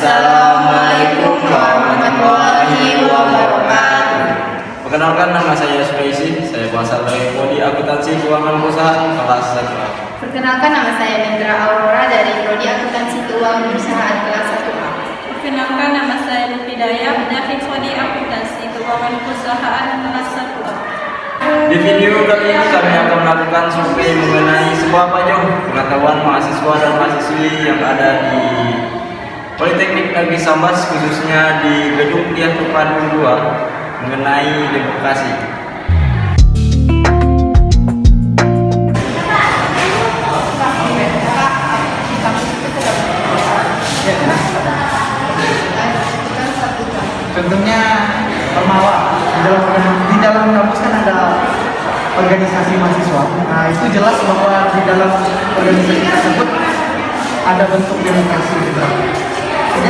Assalamualaikum warahmatullahi wabarakatuh. Perkenalkan, nama saya Spacy. Saya berasal dari Prodi Akuntansi Keuangan Perusahaan kelas 1. Perkenalkan, nama saya Nendra Aurora dari Prodi Akuntansi Keuangan Perusahaan kelas 1A. Perkenalkan, nama saya Lutfidaya dari Prodi Akuntansi Keuangan Perusahaan kelas 1A. Di video kali ini kami akan melakukan survei mengenai sebuah pajak pengetahuan mahasiswa dan mahasiswi yang ada di Politeknik Negeri Sambas, khususnya di Gedung Kuliah Terpadu 2 mengenai demokrasi. Contohnya Permawa di dalam kampus kan ada organisasi mahasiswa. Nah, itu jelas bahwa di dalam organisasi tersebut ada bentuk demokrasi juga. Oke?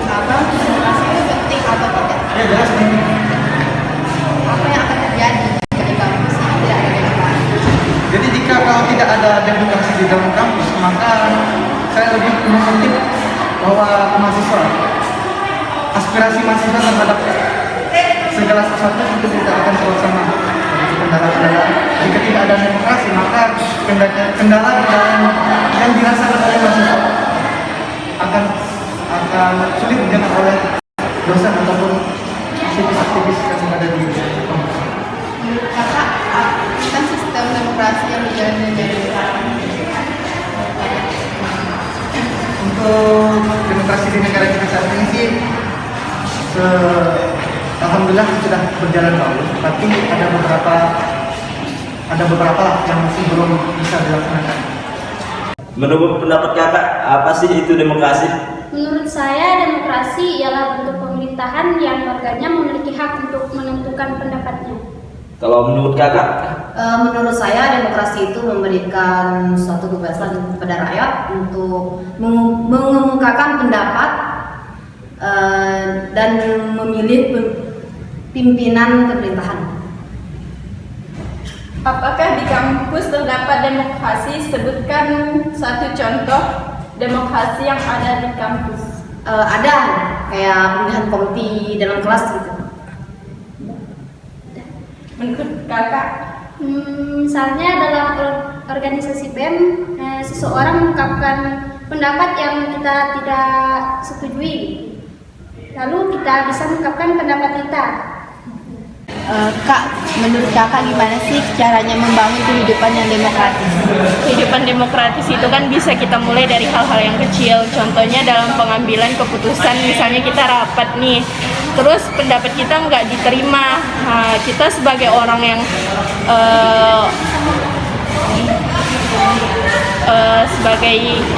Apa demokrasi itu penting atau tidak? Ya, jelas penting. Apa yang akan terjadi jika di kampus ini tidak ada demokrasi? Jadi jika kalau tidak ada demokrasi di dalam kampus, maka saya lebih mengutip bahwa mahasiswa, aspirasi mahasiswa terhadap segala sesuatu itu tidak akan terlaksana. Kendala-kendala, jika tidak ada demokrasi, maka kendala yang dirasakan oleh mahasiswa akan sulit didengar oleh dosen ataupun aktivis-aktivis yang ada di kampus. Menurut kakak, kan sistem demokrasi yang dijalankan dari Untuk demokrasi di negara kita saat ini sih, alhamdulillah sudah berjalan bagus, tapi ada beberapa yang masih belum bisa dilaksanakan. Menurut pendapat kakak, apa sih itu demokrasi? Menurut saya, demokrasi ialah bentuk pemerintahan yang warganya memiliki hak untuk menentukan pendapatnya. Kalau menurut kakak? Menurut saya, demokrasi itu memberikan suatu kebebasan kepada rakyat untuk mengemukakan pendapat dan memilih pimpinan pemerintahan. Apakah di kampus terdapat demokrasi? Sebutkan satu contoh demokrasi yang ada di kampus. Ada kayak pemilihan komite dalam kelas gitu. Menurut kakak? Misalnya dalam organisasi BEM, seseorang mengungkapkan pendapat yang kita tidak setujui, lalu kita bisa mengungkapkan pendapat kita. Kak, menurut kakak gimana sih caranya membangun kehidupan yang demokratis? Kehidupan demokratis itu kan bisa kita mulai dari hal-hal yang kecil. Contohnya dalam pengambilan keputusan, misalnya kita rapat nih, terus pendapat kita nggak diterima. Nah, kita sebagai orang yang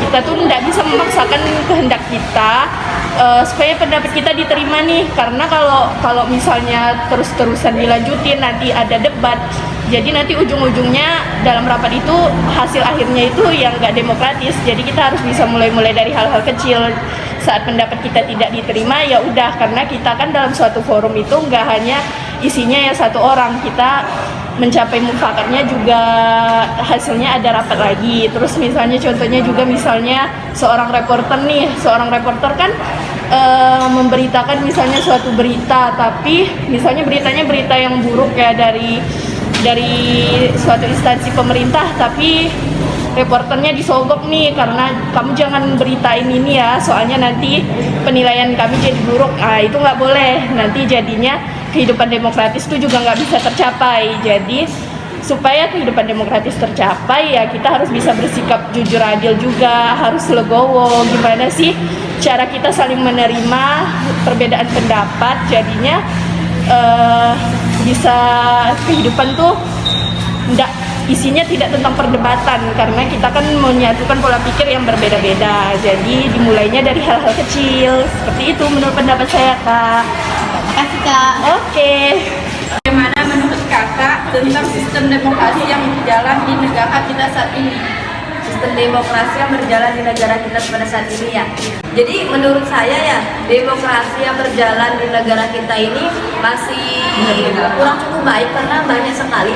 kita tuh tidak bisa memaksakan kehendak kita supaya pendapat kita diterima nih, karena kalau misalnya terus-terusan dilanjutin nanti ada debat, jadi nanti ujung-ujungnya dalam rapat itu hasil akhirnya itu yang nggak demokratis. Jadi kita harus bisa mulai dari hal-hal kecil. Saat pendapat kita tidak diterima, ya udah, karena kita kan dalam suatu forum itu nggak hanya isinya ya satu orang, kita mencapai mufakatnya juga hasilnya ada rapat lagi. Terus misalnya contohnya juga misalnya seorang reporter kan memberitakan misalnya suatu berita, tapi misalnya beritanya berita yang buruk ya dari suatu instansi pemerintah, tapi reporternya disogok nih, karena kamu jangan beritain ini ya, soalnya nanti penilaian kami jadi buruk. Itu nggak boleh, nanti jadinya kehidupan demokratis itu juga nggak bisa tercapai. Jadi supaya kehidupan demokratis tercapai, ya kita harus bisa bersikap jujur adil juga, harus legowo. Gimana sih cara kita saling menerima perbedaan pendapat, jadinya bisa kehidupan tuh isinya tidak tentang perdebatan, karena kita kan menyatukan pola pikir yang berbeda-beda. Jadi dimulainya dari hal-hal kecil. Seperti itu menurut pendapat saya, Kak. Terima kasih, Kak. Oke. Bagaimana menurut kakak tentang sistem demokrasi yang berjalan di negara kita saat ini? sistem demokrasi yang berjalan di negara kita pada saat ini ya. Jadi menurut saya ya, demokrasi yang berjalan di negara kita ini masih kurang cukup baik karena banyak sekali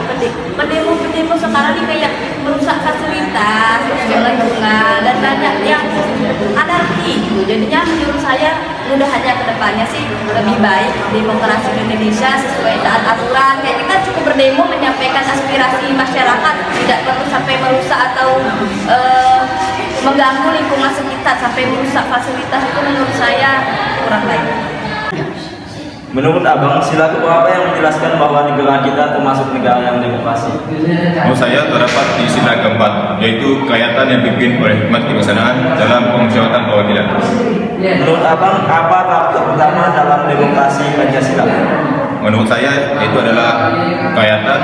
pendemo sekarang ini kayak merusak fasilitas, merusak lingkungan, dan banyak yang anarki gitu. Jadinya menurut saya mudahannya ke depannya sih lebih baik demokrasi di Indonesia sesuai taat aturan. Kayak kita cukup berdemo menyampaikan aspirasi masyarakat, tidak perlu sampai merusak atau mengganggu lingkungan sekitar sampai merusak fasilitas. Itu menurut saya kurang baik. Menurut Abang, sila keberapa yang menjelaskan bahwa negara kita termasuk negara yang demokrasi? Menurut saya terdapat di sila keempat, yaitu kerakyatan yang dipimpin oleh hikmat kebijaksanaan dalam pemusyawaratan perwakilan. Menurut Abang, apa tahap pertama dalam demokrasi Pancasila? Menurut saya itu adalah kerakyatan,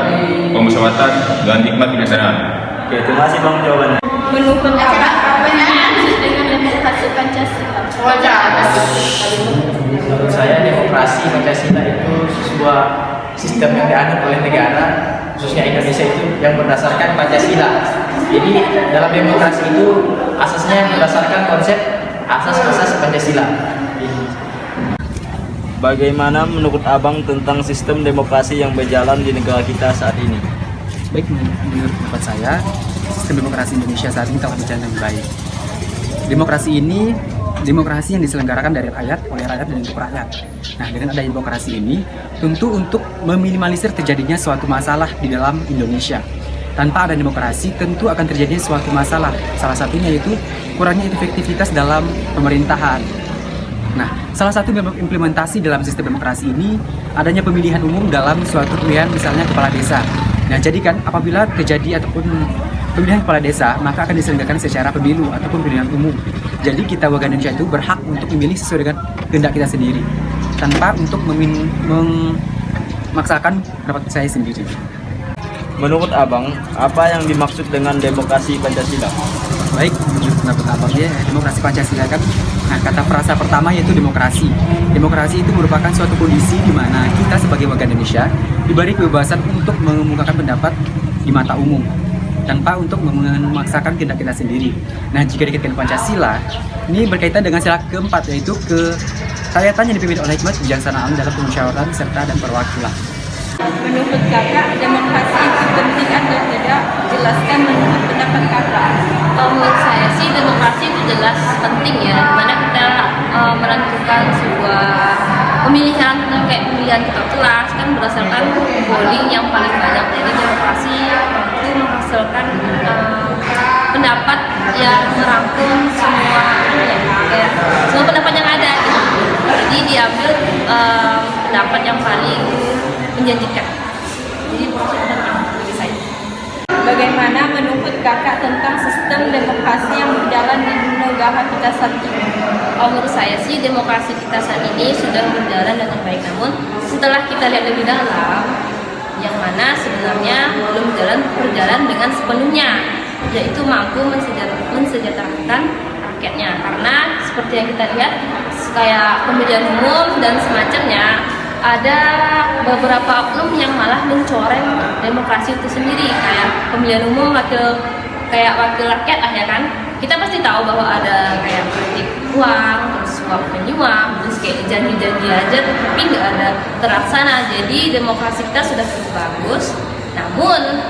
pemusyawaratan, dan hikmat kebijaksanaan. Oke, terima kasih Bang jawabannya. Menurut Abang, Apa yang dimaksud dengan demokrasi Pancasila? Menurut saya demokrasi Pancasila itu sebuah sistem yang dianut oleh negara, khususnya Indonesia itu yang berdasarkan Pancasila. Jadi dalam demokrasi itu asasnya berdasarkan konsep asas-asas Pancasila. Bagaimana menurut Abang tentang sistem demokrasi yang berjalan di negara kita saat ini? Baik, menurut pendapat saya, sistem demokrasi Indonesia saat ini telah berjalan dengan baik. Demokrasi ini demokrasi yang diselenggarakan dari rakyat, oleh rakyat, dan untuk rakyat. Nah, dengan adanya demokrasi ini, tentu untuk meminimalisir terjadinya suatu masalah di dalam Indonesia. Tanpa ada demokrasi, tentu akan terjadinya suatu masalah. Salah satunya yaitu kurangnya efektivitas dalam pemerintahan. Nah, salah satu implementasi dalam sistem demokrasi ini adanya pemilihan umum dalam suatu pemilihan, misalnya kepala desa. Nah, jadi kan apabila terjadi ataupun pemilihan kepala desa, maka akan diselenggarakan secara pemilu ataupun pemilihan umum. Jadi kita warga Indonesia itu berhak untuk memilih sesuai dengan kehendak kita sendiri, tanpa untuk memaksakan pendapat saya sendiri. Menurut Abang, apa yang dimaksud dengan demokrasi Pancasila? Baik, menurut pendapat Abang ya, demokrasi Pancasila kan, nah kata frasa pertama yaitu demokrasi. Demokrasi itu merupakan suatu kondisi di mana kita sebagai warga Indonesia diberi kebebasan untuk mengemukakan pendapat di mata umum, tanpa untuk memaksakan kehendak kita sendiri. Nah, jika dikaitkan Pancasila, ini berkaitan dengan sila keempat, yaitu kerakyatan yang dipimpin oleh hikmat kebijaksanaan dalam pemusyawaratan serta dan perwakilan. menurut kakak demokrasi itu penting atau tidak? Jelaskan menurut pendapat kakak. Menurut saya sih demokrasi itu jelas penting ya, dimana kita menentukan sebuah pemilihan kayak pemilihan ketua kelas kan berdasarkan voting yang paling banyak. Jadi demokrasi itu menghasilkan pendapat yang merangkum semua kayak semua pendapat yang ada gitu. Jadi diambil pendapat yang paling menjanjikan. Jadi proses bagi saya. Bagaimana menurut kakak tentang sistem demokrasi yang berjalan di negara kita saat ini? Menurut saya sih demokrasi kita saat ini sudah berjalan dengan baik, namun setelah kita lihat lebih dalam, yang mana sebenarnya belum berjalan dengan sepenuhnya, yaitu mampu mensejahterakan rakyatnya. Karena seperti yang kita lihat, kayak pemilihan umum dan semacamnya, ada beberapa oknum yang malah mencoreng demokrasi itu sendiri. Kayak pemilihan umum wakil rakyat lah ya kan, kita pasti tahu bahwa ada kayak politik uang, terus suap menyuap, terus kayak janji-janji aja tapi nggak ada terlaksana. Jadi demokrasi kita sudah cukup bagus, namun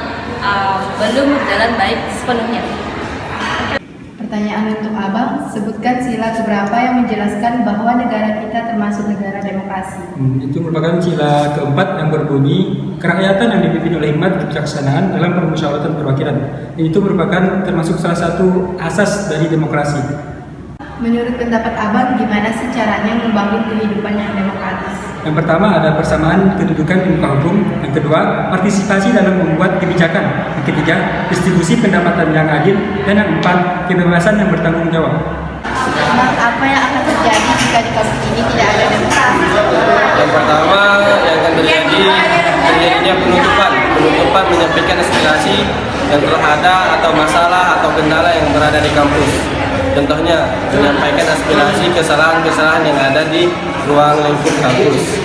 belum berjalan baik sepenuhnya. Pertanyaan untuk Abang, sebutkan sila keberapa yang menjelaskan bahwa negara kita termasuk negara demokrasi. Itu merupakan sila keempat yang berbunyi kerakyatan yang dipimpin oleh hikmat kebijaksanaan dalam permusyawaratan perwakilan. Itu merupakan termasuk salah satu asas dari demokrasi. Menurut pendapat Abang, gimana sih caranya membangun kehidupan yang demokratis? Yang pertama ada persamaan kedudukan di muka hukum. Yang kedua, partisipasi dalam membuat kebijakan. Yang ketiga, distribusi pendapatan yang adil. Dan yang keempat, kebebasan yang bertanggung jawab. Abang, apa yang akan terjadi jika di kampus ini tidak ada demokrasi? Yang pertama yang akan terjadinya penutupan menyampaikan aspirasi yang telah ada atau masalah atau kendala yang berada di kampus. Contohnya menyampaikan aspirasi kesalahan-kesalahan yang ada di ruang lingkup kampus.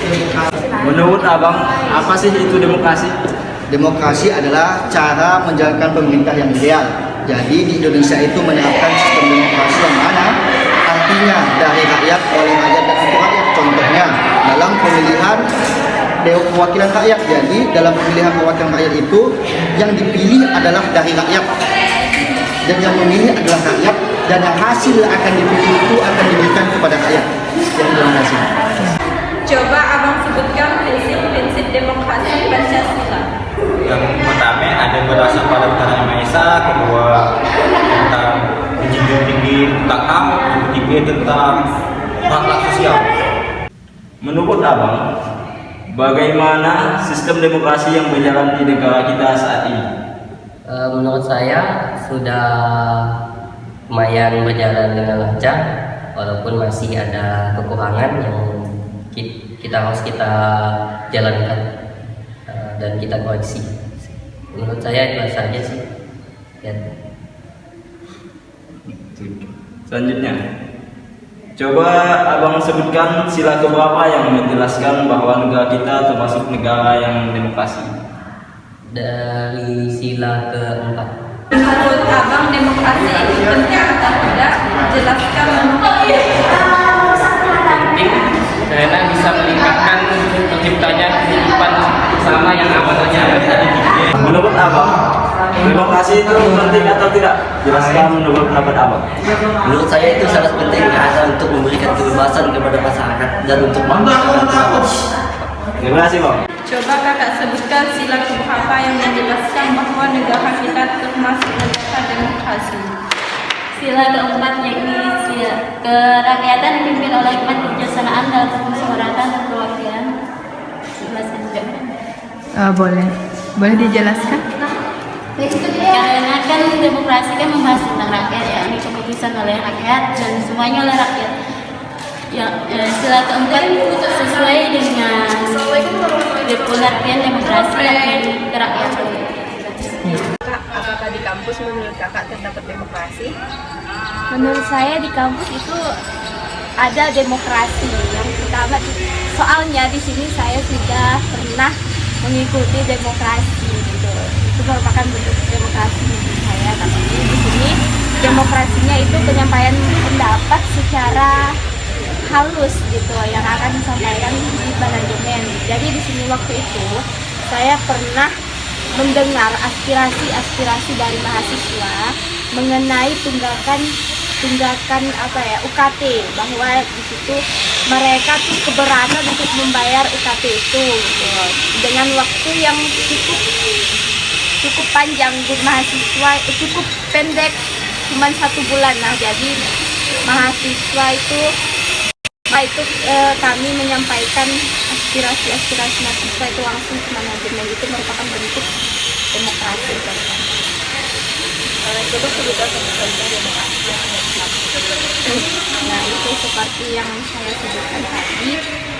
Menurut Abang, apa sih itu demokrasi? Demokrasi adalah cara menjalankan pemerintah yang ideal Jadi di Indonesia itu menerapkan sistem demokrasi yang mana artinya dari rakyat, oleh rakyat dan untuk rakyat. Contohnya dalam pemilihan perwakilan rakyat. Jadi dalam pemilihan perwakilan rakyat itu yang dipilih adalah dari rakyat dan yang memilih adalah rakyat, dan hasil akan dipilih itu akan diberikan kepada rakyat. Terima kasih. Coba abang sebutkan prinsip-prinsip demokrasi Pancasila. Yang pertama ada berdasar pada Undang-Undang Maha Esa, kedua tentang menjunjung tinggi tentang HAM, yang ketiga tentang hak-hak sosial. Menurut abang, bagaimana sistem demokrasi yang berjalan di negara kita saat ini? Menurut saya sudah lumayan berjalan dengan lancar, walaupun masih ada kekurangan yang kita harus kita jalankan dan kita koreksi. Menurut saya itu saja sih. Ya. Selanjutnya, coba abang sebutkan sila keberapa yang menjelaskan bahwa negara kita termasuk negara yang demokrasi. Dari sila keempat. Menurut abang demokrasi itu penting atau tidak? Jelaskan menurut Penting karena bisa meningkatkan terciptanya kehidupan bersama yang amanahnya ada. Menurut abang, demokrasi itu penting atau tidak? Jelaskan menurut pendapat abang. Menurut saya itu sangat penting karena untuk memberikan kebebasan kepada masyarakat dan untuk Terima kasih bang. Coba kakak sebutkan sila keberapa yang menjelaskan bahwa negara kita termasuk negara demokrasi. Sila keempat yakni sila kerakyatan dipimpin oleh hikmat kebijaksanaan dalam permusyawaratan dan perwakilan. Jelaskan juga. Boleh dijelaskan? Karena kan demokrasi kan membahas tentang rakyat, ya, ini keputusan oleh rakyat dan semuanya oleh rakyat. Ya, sila keempat sesuai dengan pengertian demokrasi yang kerakyatan. Apakah di kampus menurut kakak terdapat demokrasi? Menurut saya di kampus itu ada demokrasi. Yang pertama, soalnya di sini saya sudah pernah mengikuti demokrasi gitu. Itu merupakan bentuk demokrasi menurut saya. Tapi di sini demokrasinya itu penyampaian pendapat secara halus gitu yang akan disampaikan di manajemen. Jadi di sini waktu itu saya pernah mendengar aspirasi dari mahasiswa mengenai tunggakan UKT, bahwa di situ mereka tuh keberatan untuk membayar UKT itu gitu. Dengan waktu yang cukup panjang untuk mahasiswa, cukup pendek, cuma 1 bulan. Nah, jadi mahasiswa itu kami menyampaikan aspirasi mahasiswa itu langsung ke manajemen. Itu merupakan bentuk demokrasi. Coba sebutkan contoh demokrasi yang Nah, itu seperti yang saya sebutkan tadi,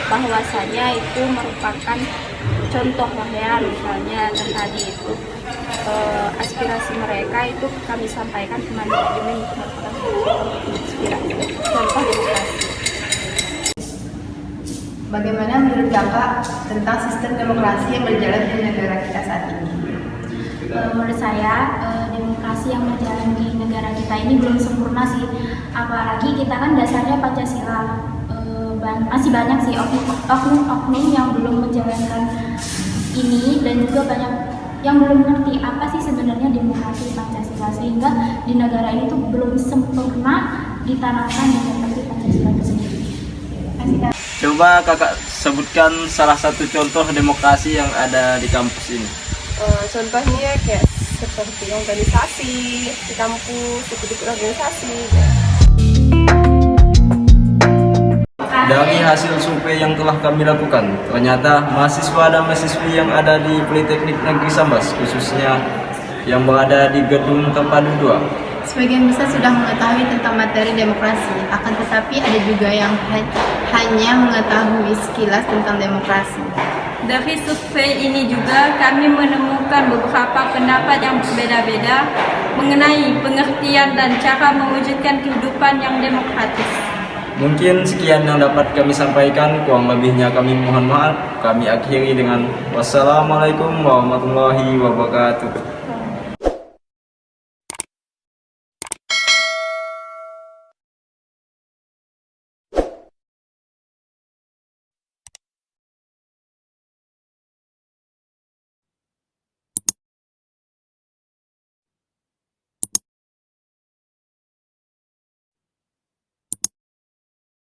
bahwasanya itu merupakan contoh lah ya, misalnya yang tadi itu aspirasi mereka itu kami sampaikan ke manajemen, itu merupakan aspirasi contoh demokrasi. Bagaimana menurut kakak tentang sistem demokrasi yang berjalan di negara kita saat ini? Menurut saya demokrasi yang berjalan di negara kita ini belum sempurna sih, apalagi kita kan dasarnya Pancasila. Masih banyak sih oknum-oknum yang belum menjalankan ini, dan juga banyak yang belum mengerti apa sih sebenarnya demokrasi Pancasila, sehingga di negara ini tuh belum sempurna ditanamkan demokrasi Pancasila itu sendiri. Coba kakak sebutkan salah satu contoh demokrasi yang ada di kampus ini. Contohnya kayak seperti organisasi di kampus, ikut organisasi. Dari hasil survei yang telah kami lakukan, ternyata mahasiswa dan mahasiswi yang ada di Politeknik Negeri Sambas, khususnya yang berada di Gedung Terpadu 2, sebagian besar sudah mengetahui tentang materi demokrasi, akan tetapi ada juga yang hanya mengetahui sekilas tentang demokrasi. Dari survei ini juga kami menemukan beberapa pendapat yang berbeda-beda mengenai pengertian dan cara mewujudkan kehidupan yang demokratis. Mungkin sekian yang dapat kami sampaikan, kurang lebihnya kami mohon maaf. Kami akhiri dengan wassalamualaikum warahmatullahi wabarakatuh.